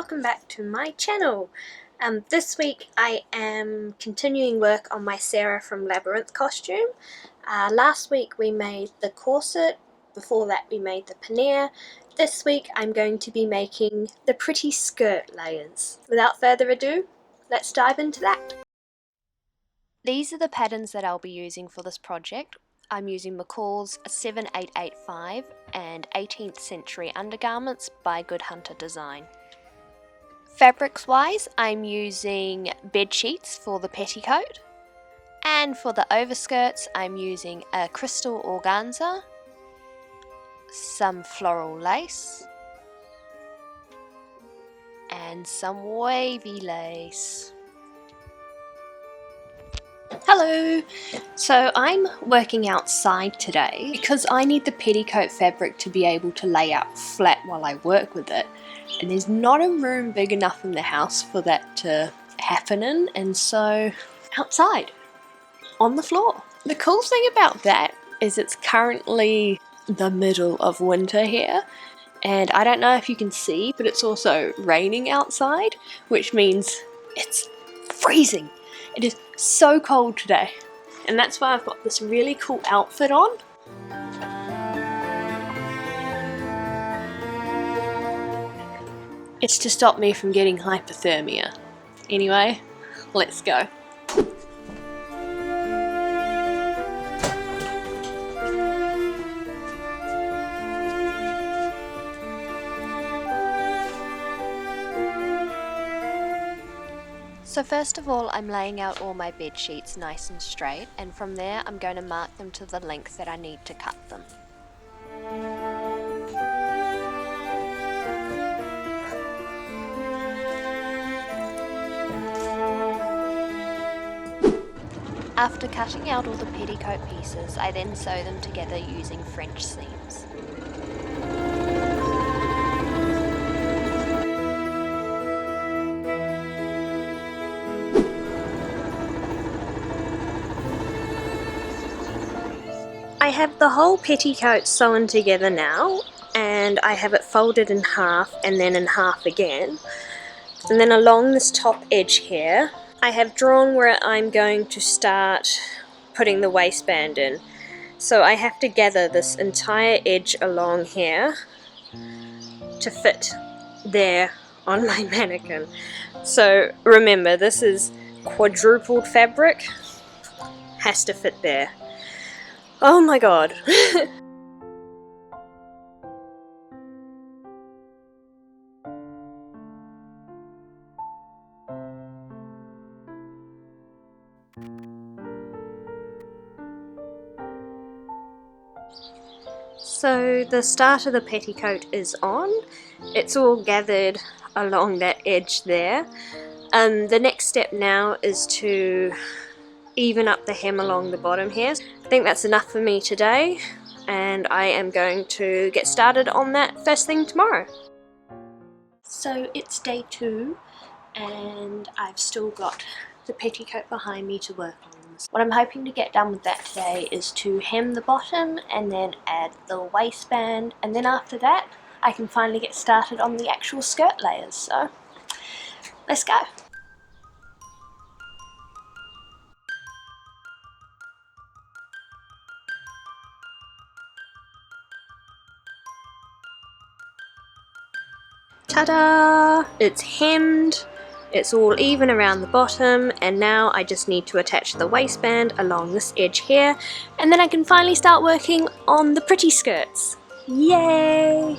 welcome back to my channel. This week I am continuing work on my Sarah from Labyrinth costume. Last week we made the corset, before that we made the pannier. This week I'm going to be making the pretty skirt layers. Without further ado, let's dive into that. These are the patterns that I'll be using for this project. I'm using McCall's 7885 and 18th century undergarments by Good Hunter Design. Fabrics wise, I'm using bed sheets for the petticoat, and for the overskirts I'm using a crystal organza, some floral lace, and some wavy lace. Hello! So I'm working outside today because I need the petticoat fabric to be able to lay out flat while I work with it, and there's not a room big enough in the house for that to happen in, and so outside on the floor. The cool thing about that is it's currently the middle of winter here, and I don't know if you can see, but it's also raining outside, which means it's freezing. It is so cold today, and that's why I've got this really cool outfit on. It's to stop me from getting hypothermia. Anyway, let's go. So first of all, I'm laying out all my bed sheets nice and straight, and from there I'm going to mark them to the length that I need to cut them. After cutting out all the petticoat pieces, I then sew them together using French seams. I have the whole petticoat sewn together now, and I have it folded in half and then in half again. And then along this top edge here, I have drawn where I'm going to start putting the waistband in. So I have to gather this entire edge along here to fit there on my mannequin. So remember, this is quadrupled fabric, has to fit there. Oh my god. So the start of the petticoat is on. It's all gathered along that edge there. The next step now is to even up the hem along the bottom here. I think that's enough for me today, and I am going to get started on that first thing tomorrow. So it's day 2, and I've still got the petticoat behind me to work on. What I'm hoping to get done with that today is to hem the bottom and then add the waistband, and then after that I can finally get started on the actual skirt layers. So let's go. Ta-da! It's hemmed, it's all even around the bottom, and now I just need to attach the waistband along this edge here, and then I can finally start working on the pretty skirts. Yay!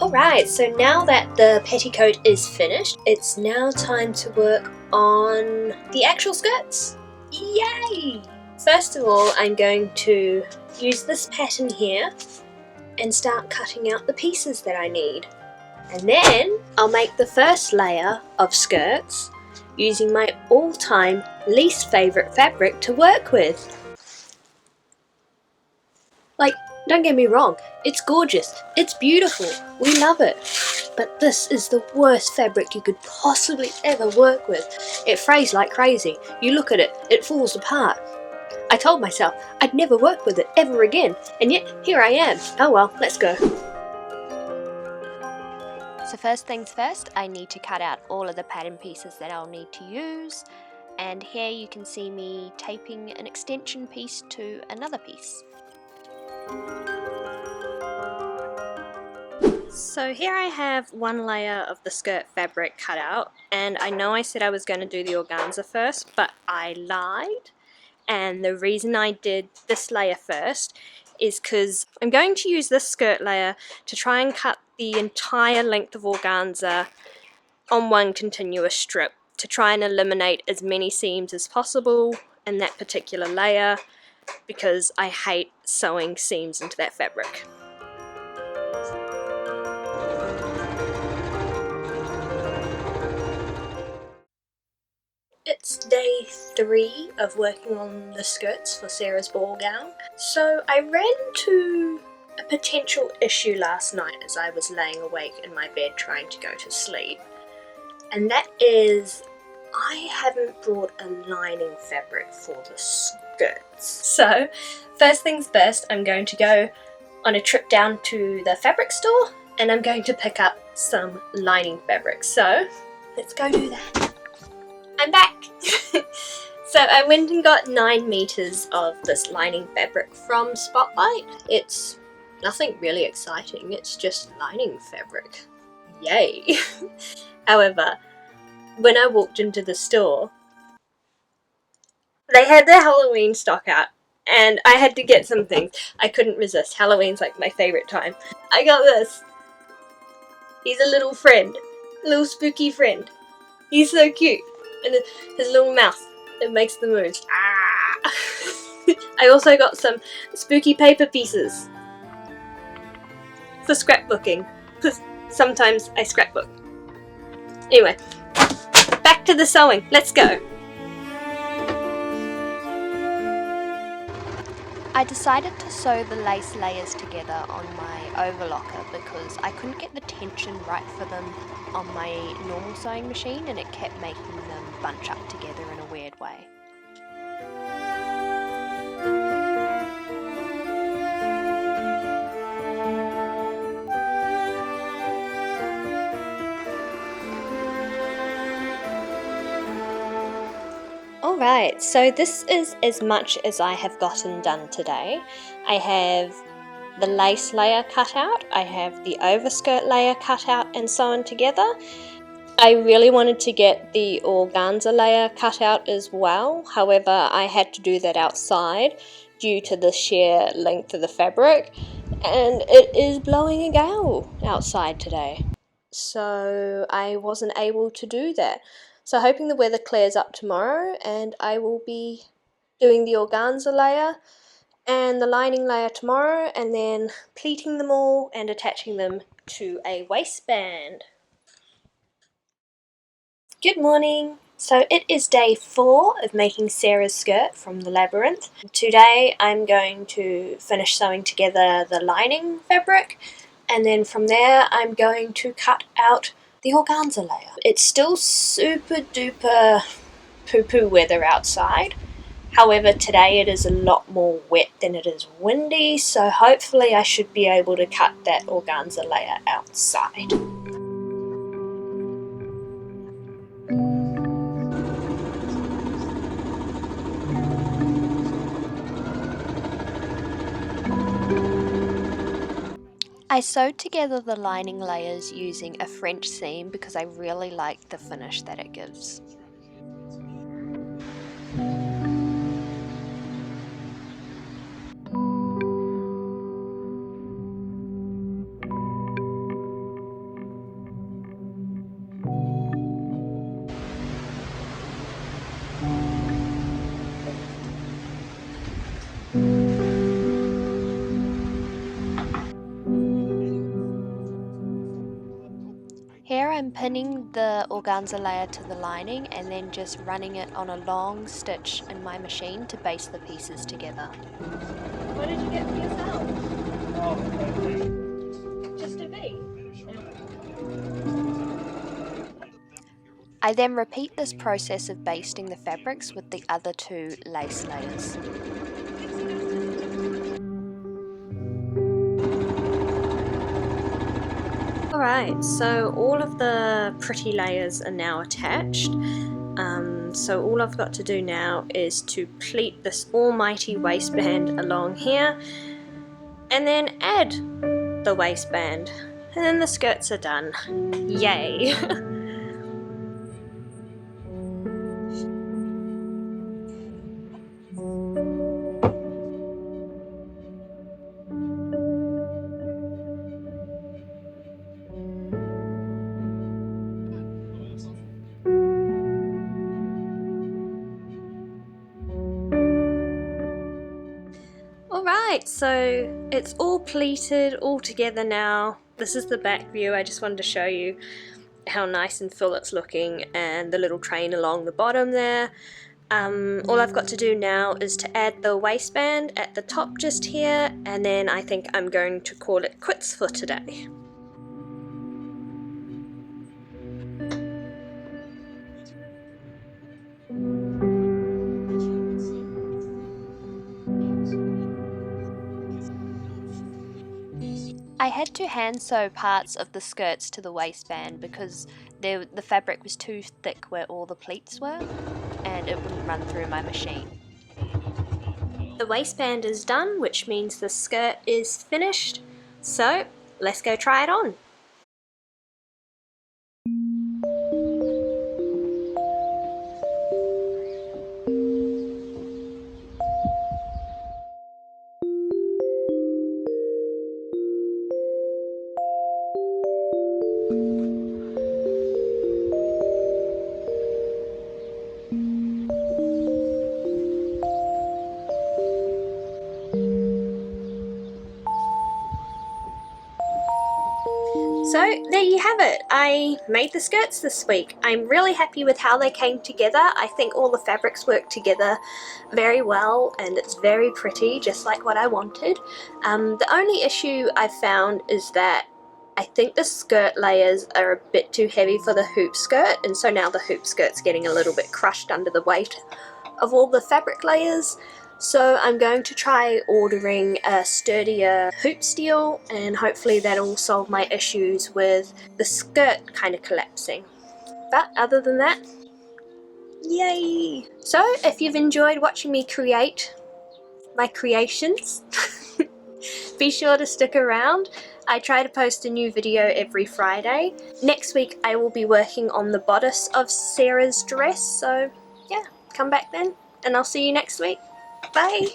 Alright, so now that the petticoat is finished, it's now time to work on the actual skirts. Yay! First of all, I'm going to use this pattern here and start cutting out the pieces that I need. And then I'll make the first layer of skirts using my all-time least favourite fabric to work with. Like, don't get me wrong, it's gorgeous, it's beautiful, we love it. But this is the worst fabric you could possibly ever work with. It frays like crazy. You look at it, it falls apart. I told myself I'd never work with it ever again, and yet here I am. Oh well, let's go. So first things first, I need to cut out all of the pattern pieces that I'll need to use. And here you can see me taping an extension piece to another piece. So here I have one layer of the skirt fabric cut out, and I know I said I was going to do the organza first, but I lied. And the reason I did this layer first is because I'm going to use this skirt layer to try and cut the entire length of organza on one continuous strip to try and eliminate as many seams as possible in that particular layer, because I hate sewing seams into that fabric. It's day 3 of working on the skirts for Sarah's ball gown. So I ran into a potential issue last night as I was laying awake in my bed trying to go to sleep. And that is, I haven't brought a lining fabric for the skirts. So first things first, I'm going to go on a trip down to the fabric store and I'm going to pick up some lining fabric. So let's go do that. I'm back! So I went and got 9 meters of this lining fabric from Spotlight. It's nothing really exciting, it's just lining fabric. Yay! However, when I walked into the store, they had their Halloween stock out and I had to get some things. I couldn't resist. Halloween's like my favourite time. I got this. He's a little friend. A little spooky friend. He's so cute. And his little mouth, it makes the moves. Ah! I also got some spooky paper pieces for scrapbooking, because sometimes I scrapbook. Anyway, back to the sewing. Let's go. I decided to sew the lace layers together on my overlocker because I couldn't get the tension right for them on my normal sewing machine and it kept making them bunch up together in a weird way. Alright, so this is as much as I have gotten done today. I have the lace layer cut out, I have the overskirt layer cut out and sewn together. I really wanted to get the organza layer cut out as well, however I had to do that outside due to the sheer length of the fabric, and it is blowing a gale outside today. So I wasn't able to do that. So hoping the weather clears up tomorrow and I will be doing the organza layer and the lining layer tomorrow and then pleating them all and attaching them to a waistband. Good morning! So it is day 4 of making Sarah's skirt from the Labyrinth. Today I'm going to finish sewing together the lining fabric and then from there I'm going to cut out the organza layer. It's still super duper poo-poo weather outside. However, today it is a lot more wet than it is windy, so hopefully I should be able to cut that organza layer outside. I sewed together the lining layers using a French seam because I really like the finish that it gives. I'm pinning the organza layer to the lining and then just running it on a long stitch in my machine to baste the pieces together. What did you get for yourself? Just a V. I then repeat this process of basting the fabrics with the other 2 lace layers. Alright, so all of the pretty layers are now attached. So all I've got to do now is to pleat this almighty waistband along here and then add the waistband, and then the skirts are done. Yay! Alright, so it's all pleated all together now. This is the back view. I just wanted to show you how nice and full it's looking, and the little train along the bottom there. All I've got to do now is to add the waistband at the top just here, and then I think I'm going to call it quits for today. I had to hand sew parts of the skirts to the waistband because the fabric was too thick where all the pleats were, and it wouldn't run through my machine. The waistband is done, which means the skirt is finished, so let's go try it on. So there you have it. I made the skirts this week. I'm really happy with how they came together. I think all the fabrics work together very well and it's very pretty, just like what I wanted. The only issue I've found is that I think the skirt layers are a bit too heavy for the hoop skirt, and so now the hoop skirt's getting a little bit crushed under the weight of all the fabric layers. So I'm going to try ordering a sturdier hoop steel, and hopefully that'll solve my issues with the skirt kind of collapsing. But other than that, yay! So if you've enjoyed watching me create my creations, be sure to stick around. I try to post a new video every Friday. Next week I will be working on the bodice of Sarah's dress, so yeah, come back then, and I'll see you next week. Bye!